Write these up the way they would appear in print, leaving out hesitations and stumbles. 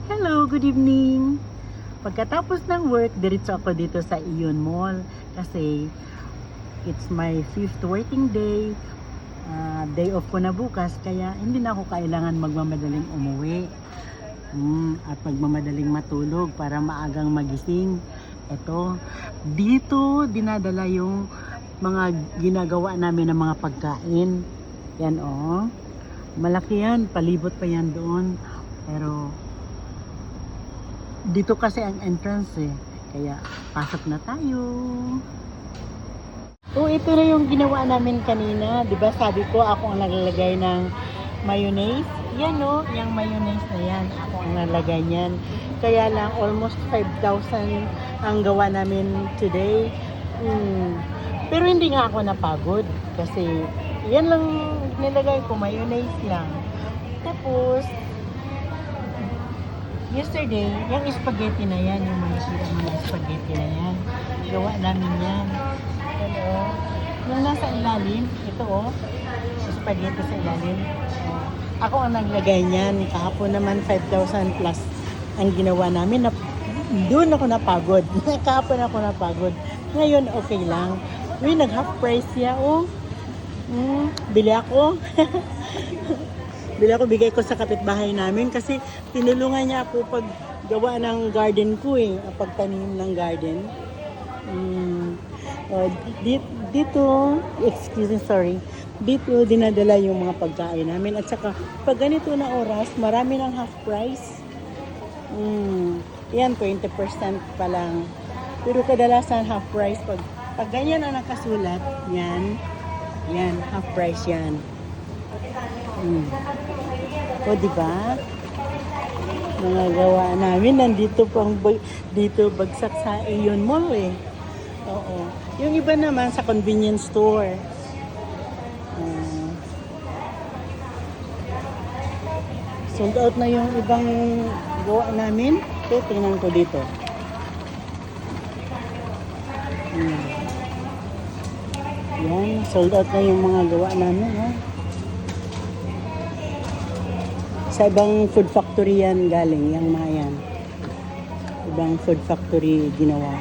Hello, good evening. Pagkatapos ng work, diretso ako dito sa Ion Mall kasi it's my 5th working day. Day off ko na bukas kaya hindi na ako kailangan magmamadaling umuwi at magmamadaling matulog para maagang magising. Ito, dito dinadala yung mga ginagawa namin ng mga pagkain. Yan oh. Malaki yan, palibot pa yan doon. Pero dito kasi ang entrance kaya pasok na tayo. Ito na yung ginawa namin kanina. Diba sabi ko ako ang naglalagay ng mayonnaise? Yan yung mayonnaise na yan. Ako ang nalagay niyan. Kaya lang almost 5,000 ang gawa namin today. Pero hindi nga ako napagod kasi yan lang nilagay ko, mayonnaise lang. Tapos yesterday, yung spaghetti na yan, yung mga spaghetti na yan, gawa namin yan. Hello. Yung nasa ilalim, ito spaghetti sa ilalim. Ako ang naglagay niyan. Kahapon naman 5,000 plus ang ginawa namin. Doon ako napagod. Kahapon ako napagod. Ngayon, okay lang. Nag-half price siya, bili ako. Bigay ko sa kapitbahay namin kasi tinulungan niya ako pag gawa ng garden ko pagtanim ng garden. Dito dinadala yung mga pagkain namin at saka pag ganito na oras, marami ng half price. Yan, 20% pa lang. Pero kadalasan half price pag ganyan ang nakasulat, yan, half price yan. Diba? Mga gawa namin nandito dito bagsak sa Ion Mall Oo. Yung iba naman sa convenience store. Sold out na yung ibang gawa namin. Tingnan ko dito. Yan, sold out na yung mga gawa namin. Sa ibang food factory yan galing, yung mga yan. Ibang food factory ginawa.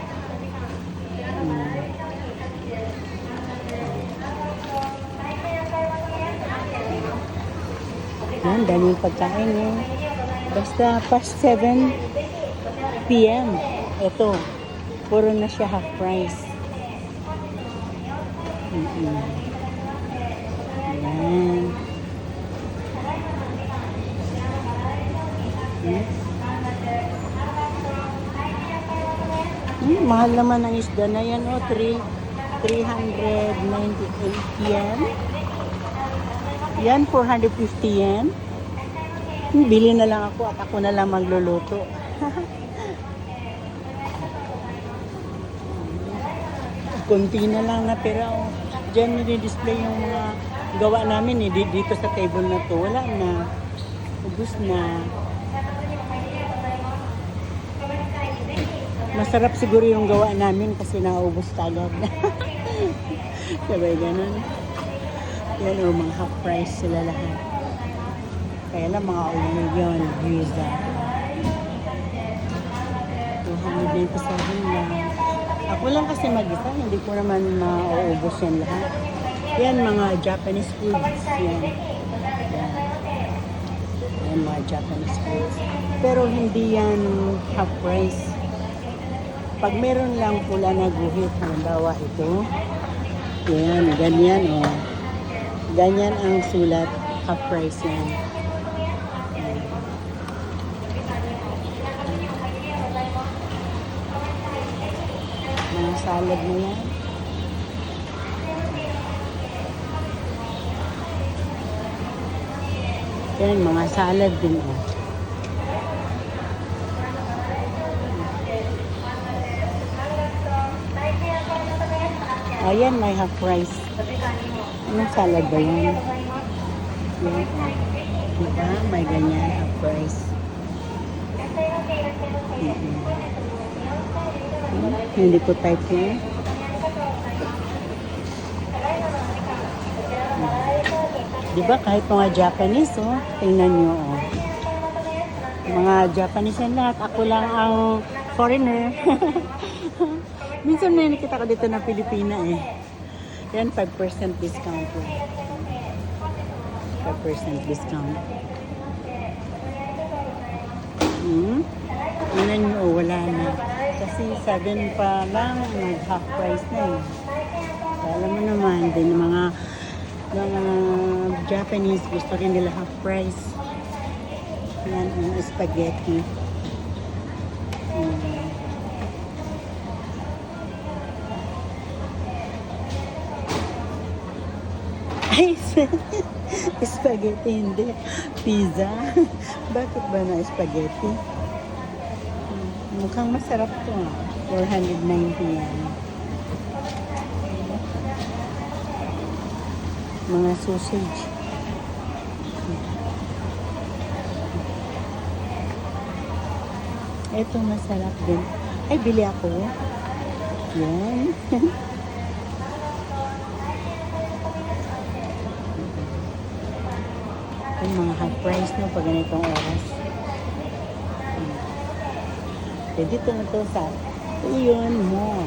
Yan, daming pagkain Basta past 7 p.m. Ito, puro na siya half price. Yan. Mahal naman ang isda na yan 398 yen. Yan 450 yen. Bili na lang ako at ako na lang magluluto. Kunti na lang natira Diyan nire-display yung mga gawa namin dito sa table na to. Wala na. Ubus na. Masarap siguro yung gawa namin kasi naubos agad. Sabay ganun. Yan mga half price sila lahat. Kaya lang mga ulit yun. Visa. 297 lang. Ako lang kasi mag-isa. Hindi ko naman mauubos yan lahat. Yan mga Japanese foods. Yan mga Japanese foods. Pero hindi yan half price. Pag meron lang pula na guhit, halimbawa ito, yan, ganyan ganyan ang sulat, half price yan. Mga salad na yan. Yan, mga salad din Ayan, may half price. Anong salad ba yan? Yan. Diba? May ganyan, half price. Hindi ko type yan. Diba? Kahit mga Japanese, tingnan nyo, Mga Japanese yan lahat. Ako lang ang foreigner. Minsan may nakita ko dito na Pilipina eh. Yan, 5% discount po. 5% discount. Tingnan nyo, wala na. Kasi 7 pa lang, half price na eh. Alam mo naman, din mga Japanese, gusto rin nila half price. Yan, ang spaghetti. Ay, spaghetti hindi. Pizza. Bakit ba na spaghetti? Mukhang masarap to. 490 yan. Mga sausage. Ito masarap din. Ay, bili ako. Yan. Yung mga half price no pag ganitong oras. Eh, dito na to sa Iyon Mall.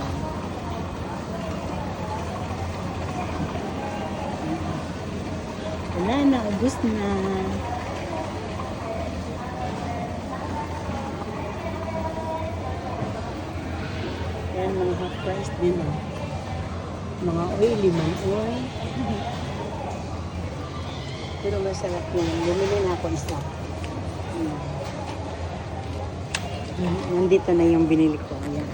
Wala na, ubus na. Yan, mga half price din. Mga oil, limang oil. Pero masarap yun. Bumili na ako isa. Nandito na yung binili ko. Ayan.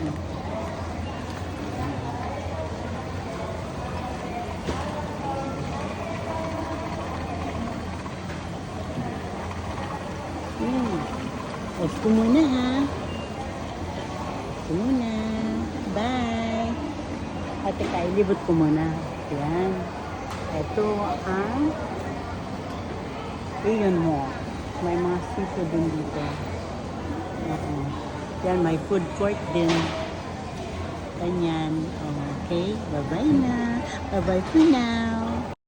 Off ko muna ha. Off ko muna. Bye. At teka, ilibot ko muna. Ayan. Ito ang Iyon mo. May mga seafood din dito. Yan, may food court din. Ganyan. Okay, bye-bye na. Bye-bye for now.